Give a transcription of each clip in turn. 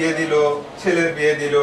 বিয়ে দিল, ছেলের বিয়ে দিল,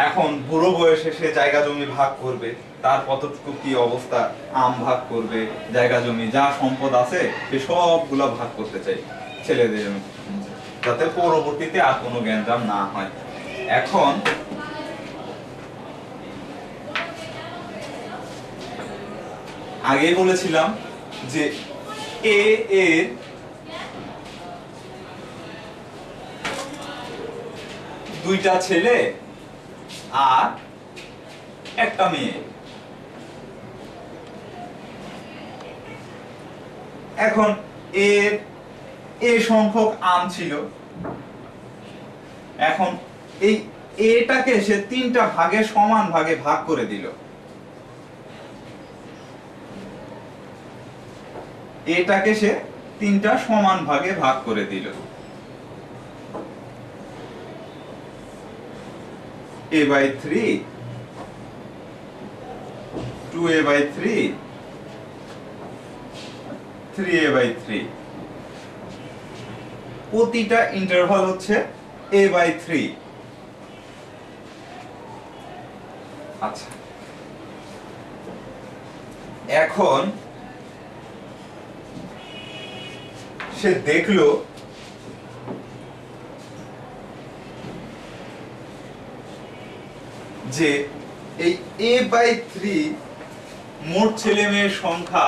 এখন বুড়ো বয়সে সে জায়গা জমি ভাগ করবে, তার কতটুকু কি অবস্থা, আম ভাগ করবে, জায়গা জমি যা সম্পদ আছে সে সবগুলা ভাগ করতে চাই ছেলেদের, যাতে পরবর্তীতে আর কোনো গ্যাঞ্জাম না হয়। এখন আগে বলেছিলাম যে এ এর দুইটা ছেলে আর একটা মেয়ে। এখন এর এ সংখ্যক আম ছিল, এখন এই এটাকে সে তিনটা ভাগে সমান ভাগে ভাগ করে দিল। এটাকে সে তিনটা সমান ভাগে ভাগ করে দিল। a/3, 2a/3, 3a/3, প্রতিটা ইন্টারভাল হচ্ছে a/3। আচ্ছা, এখন সে দেখলো যে এই a/3 মোট ছেলে মেয়ের সংখ্যা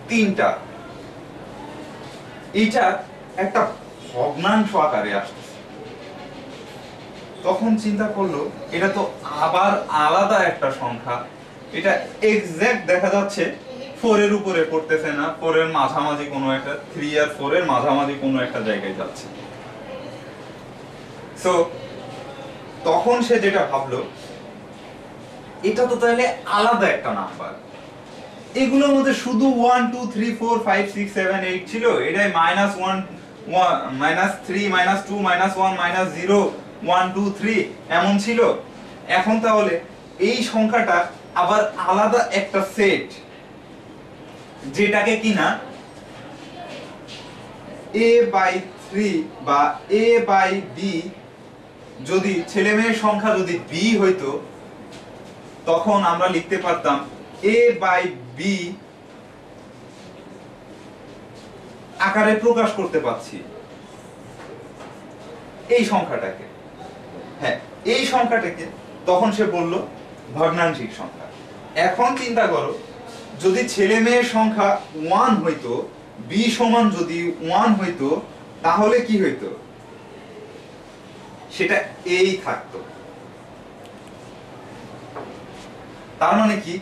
তিনটা, এটা একটা ভগ্নাংশ আকারে আসতেছে। তখন চিন্তা করলো এটা তো আবার আলাদা একটা সংখ্যা, এটা এক্সাক্ট দেখা যাচ্ছে 4 এর উপরে পড়তেছে না, 4 এর মাঝামাঝি কোনো একটা, 3 আর 4 এর মাঝামাঝি কোনো একটা জায়গায় যাচ্ছে। সো তখন সে যেটা ভাবলো, এটা তো তাহলে আলাদা একটা নাম্বার, এগুলোর মধ্যে শুধু 1 2 3 4 5 6 7 8 ছিল, এটাই -1 -3 -2 -1 -0 1 2 3 এমন ছিল। এখন তাহলে এই সংখ্যাটা আবার আলাদা একটা সেট, যেটাকে কিনা a/3 বা a/b, যদি ছেলে মেয়ের সংখ্যা যদি b হইতো তখন আমরা লিখতে পারতাম a/b আকারে প্রকাশ করতে পারছি এই সংখ্যাটাকে। হ্যাঁ, এই সংখ্যাটাকে তখন সে বলল ভগ্নাংশিক সংখ্যা। এখন চিন্তা করো, যদি ছেলে মেয়ের সংখ্যা 1 হইতো, b সমান যদি 1 হইতো, তাহলে কি হইতো, সেটা এই থাকতো। তার মানে কি,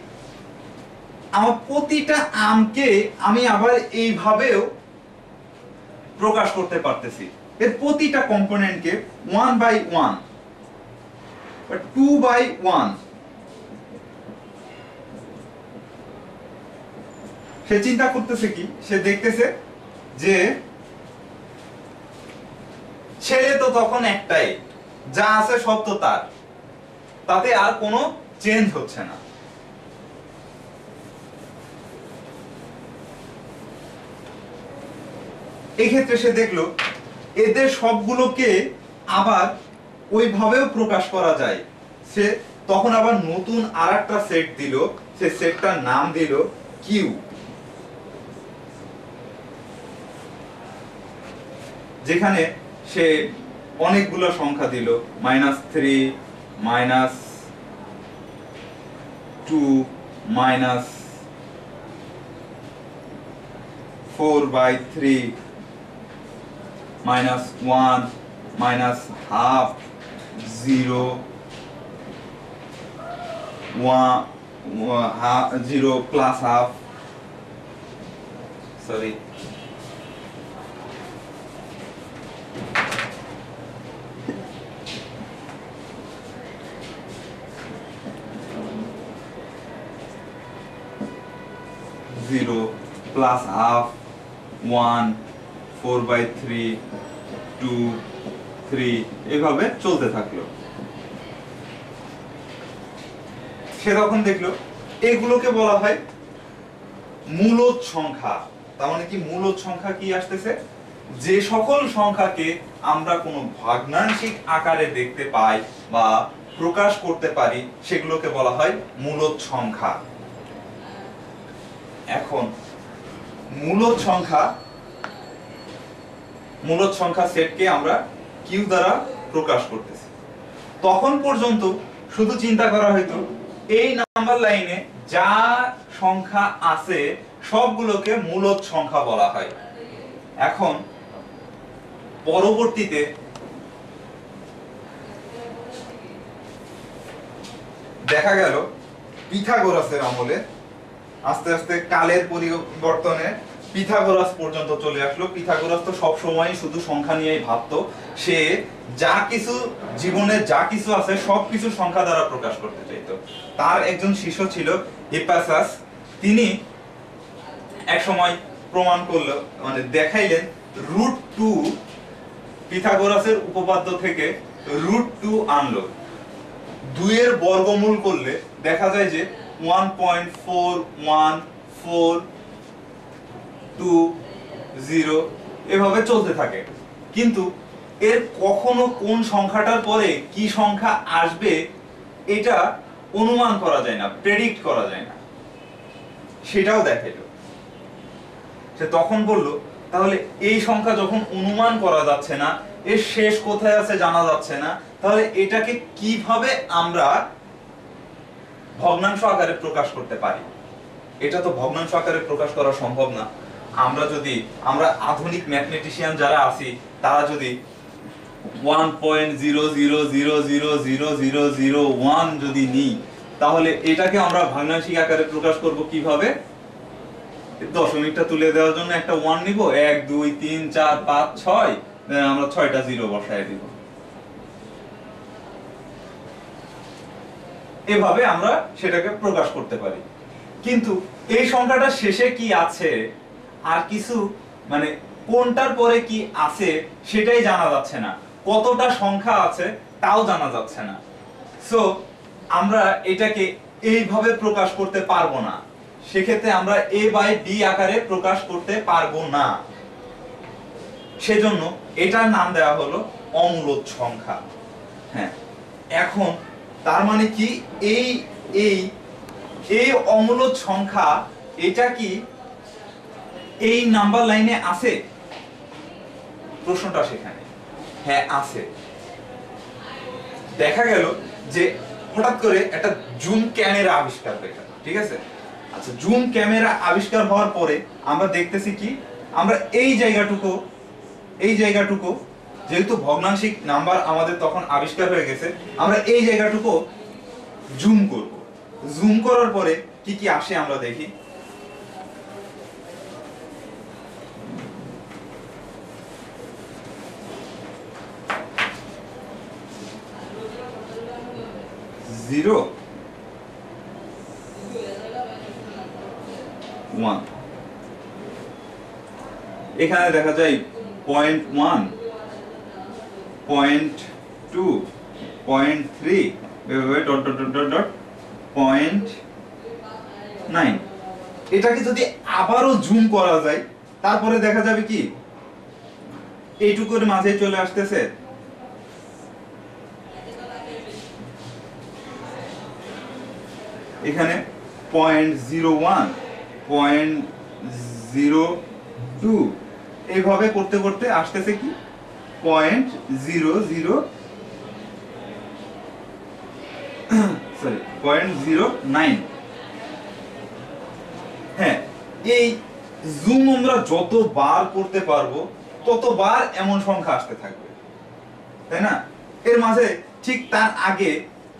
আমার প্রতিটা আমকে আমি আবার এইভাবেও প্রকাশ করতে পারতেছি, এর প্রতিটা কম্পোনেন্টকে 1/1 বা 2/1। সে চিন্তা করতেছে কি, সে দেখতেছে যে ছেলে তো তখন একটাই, যা আছে সব তো তার, তাতে আর কোনো চেঞ্জ হচ্ছে না। এই ক্ষেত্রে সে দেখলো এদের সবগুলোকে আবার ওইভাবেও প্রকাশ করা যায়। সে তখন আবার নতুন আরেকটা সেট দিল, সে সেটটার নাম দিল কিউ, যেখানে সে অনেকগুলো সংখ্যা দিল, -3 -2 -4/3 -1 -half 0 1 0 plus half, sorry, zero plus half 1 4/3 2 3 এভাবে চলতে থাকলো। সে তখন দেখলো এগুলোকে বলা হয় মূলদ সংখ্যা। তার মানে কি মূলদ সংখ্যা কি আসতেছে, যে সকল সংখ্যাকে আমরা কোনো ভগ্নাংশিক আকারে দেখতে পাই বা প্রকাশ করতে পারি সেগুলোকে বলা হয় মূলদ সংখ্যা। এখন মূলদ সংখ্যা সেটকে আমরা কিউ দ্বারা প্রকাশ করতেছি। তখন পর্যন্ত শুধু চিন্তা করা হয়তো এই নাম্বার লাইনে যা সংখ্যা আছে সবগুলোকে মূলদ সংখ্যা বলা হয়। এখন পরবর্তীতে দেখা গেল পিথাগোরাসের আমলে আস্তে আস্তে কালের পরিবর্তনে পিথাগোরাস পর্যন্ত চলে আসলো। পিথাগোরাস তো সব সময় শুধু সংখ্যা নিয়েই ভাবতো, সে যা কিছু জীবনে যা কিছু আছে সবকিছু সংখ্যা দ্বারা প্রকাশ করতে চাইতো। তার একজন শিষ্য ছিল হিপাসাস, তিনি এক সময় প্রমাণ করলো, মানে দেখাইলেন √2, পিথাগোরাসের উপপাদ্য থেকে √2 আনলো। 2 এর বর্গমূল করলে দেখা যায় যে 1.41420 এভাবে চলতে থাকে। কিন্তু এর কখনো কোন সংখ্যাটার পরে কি সংখ্যা আসবে এটা অনুমান করা যায় না, প্রেডিক্ট করা যায় না, সেটাও দেখাইলো। সে তখন বলল তাহলে এই সংখ্যা যখন অনুমান করা যাচ্ছে না, এর শেষ কোথায় আছে জানা যাচ্ছে না, তাহলে এটাকে কিভাবে আমরা ভগ্নাংশ আকারে প্রকাশ করতে পারি? এটা তো ভগ্নাংশ আকারে প্রকাশ করা সম্ভব না। আমরা আধুনিক ম্যাথমেটিশিয়ান যারা আছি তারা যদি 1.00000001 যদি নিই, তাহলে এটাকে আমরা ভগ্নাংশিক আকারে প্রকাশ করব কিভাবে? দশমিকটা তুলে দেওয়ার জন্য একটা 1 নিব, 1 2 3 4 5 6, আমরা 6টা জিরো বসায় দিব। এভাবে আমরা সেটাকে প্রকাশ করতে পারি। কিন্তু এই সংখ্যাটা শেষে কি আছে আর কিছু, মানে কোনটার পরে কি আছে সেটাই জানা যাচ্ছে না, কতটা সংখ্যা আছে তাও জানা যাচ্ছে না। সো আমরা এটাকে এইভাবে প্রকাশ করতে পারবো না, সেক্ষেত্রে আমরা a/b আকারে প্রকাশ করতে পারবো না। সেজন্য এটার নাম দেওয়া হলো অমূলদ সংখ্যা। হ্যাঁ, এখন তার মানে কি এই অমূলদ সংখ্যা এটা কি এই নাম্বার লাইনে আছে? প্রশ্নটা সেখানে। হ্যাঁ আছে। দেখা গেল যে হঠাৎ করে একটা জুম ক্যামেরা আবিষ্কার হয়ে গেল, ঠিক আছে? আচ্ছা, জুম ক্যামেরা আবিষ্কার হওয়ার পরে আমরা দেখতেছি কি, আমরা এই জায়গাটুকু যেহেতু ভগ্নাংশিক নাম্বার আমাদের তখন আবিষ্কার হয়ে গেছে, আমরা এই জায়গাটুকু জুম করব। জুম করার পরে কি কি আসে আমরা দেখি। জিরো 1, এখানে দেখা যায় 0.1 0.2 0.3 0.9। এটাকে যদি আবারও জুম করা যায় তারপরে দেখা যাবে কি এইটুকুর মাঝে চলে আসতেছে এখানে 0.01 0.02 এইভাবে করতে করতে আসতেছে কি 0.09। হ্যাঁ, এই জুম আমরা যতবার করতে পারবো ততবার এমন সংখ্যা আসতে থাকবে, তাই না? এর মাঝে ঠিক তার আগে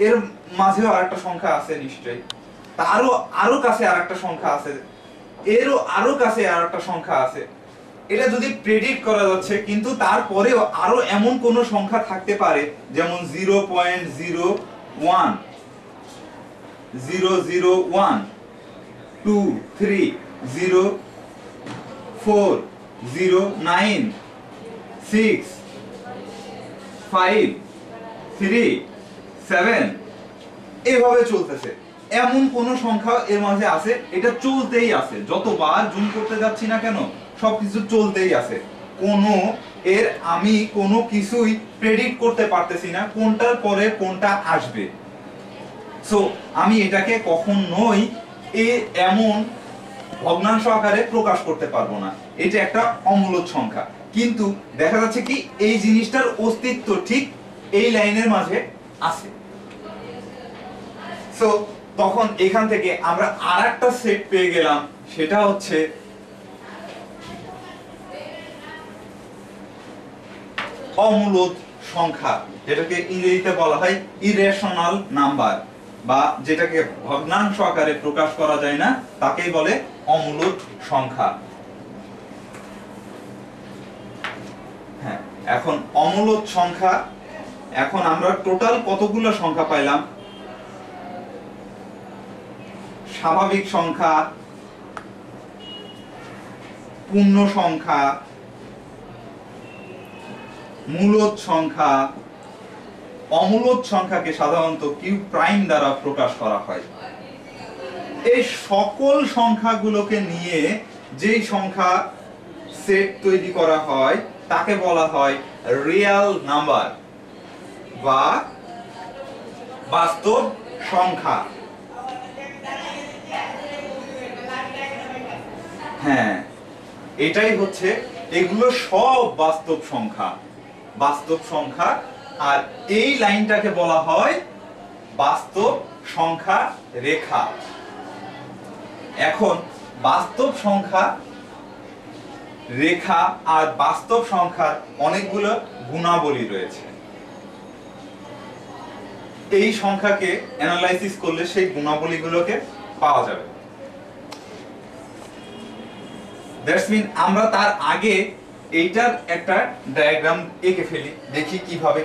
এর মাঝেও আরেকটা সংখ্যা আছে নিশ্চয়ই, তারও আরো কাছে আরেকটা সংখ্যা আছে, এরও আরো কাছে আরেকটা সংখ্যা আছে। এটা যদি প্রেডিক্ট করা যাচ্ছে, কিন্তু তারপরেও আরো এমন কোন সংখ্যা থাকতে পারে যেমন 0.01 001 2 3 0 4 0 9 6 5 3 7 এভাবে চলতেছে। এমন কোন সংখ্যা এর মাঝে আছে এটা চলতেই আছে, যতবার জুম করতে যাচ্ছি না কেন সবকিছু চলতেই আছে, কোনো এর আমি কোনো কিছুই প্রেডিক্ট করতে পারতেছি না কোনটার পরে কোনটা আসবে। সো আমি এটাকে কখনোই এমন ভগ্নাংশ আকারে প্রকাশ করতে পারবো না, এটা একটা অমূলদ সংখ্যা। কিন্তু দেখা যাচ্ছে কি এই জিনিসটার অস্তিত্ব ঠিক এই লাইনের মাঝে আছে। সো তখন এখান থেকে আমরা আরেকটা সেট পেয়ে গেলাম, সেটা হচ্ছে অমূলদ সংখ্যা, যেটাকে ইংরেজিতে বলা হয় ইরেশনাল নাম্বার, বা যেটাকে ভগ্নাংশ আকারে প্রকাশ করা যায় না তাকেই বলে অমূলদ সংখ্যা। হ্যাঁ, এখন অমূলদ সংখ্যা, এখন আমরা টোটাল কতগুলো সংখ্যা পাইলাম? স্বাভাবিক সংখ্যা, পূর্ণ সংখ্যা, মূলদ সংখ্যা। অমূলদ সংখ্যাকে সাধারণত কিউব প্রাইম দ্বারা প্রকাশ করা হয়। এই সকল সংখ্যাগুলোকে নিয়ে যেই সংখ্যা সেট তৈরি করা হয় তাকে বলা হয় রিয়েল নাম্বার বা বাস্তব সংখ্যা। হ্যাঁ, এটাই হচ্ছে, এগুলো সব বাস্তব সংখ্যা, বাস্তব সংখ্যা। আর এই লাইনটাকে বলা হয় বাস্তব সংখ্যা রেখা। এখন বাস্তব সংখ্যা রেখা আর বাস্তব সংখ্যার অনেকগুলো গুণাবলী রয়েছে। এই সংখ্যাকে অ্যানালাইসিস করলে সেই গুণাবলীগুলোকে পাওয়া যাবে। দ্যাটস মিন আমরা তার আগে এইটার একটা ডায়াগ্রাম এঁকে ফেলি, দেখি কিভাবে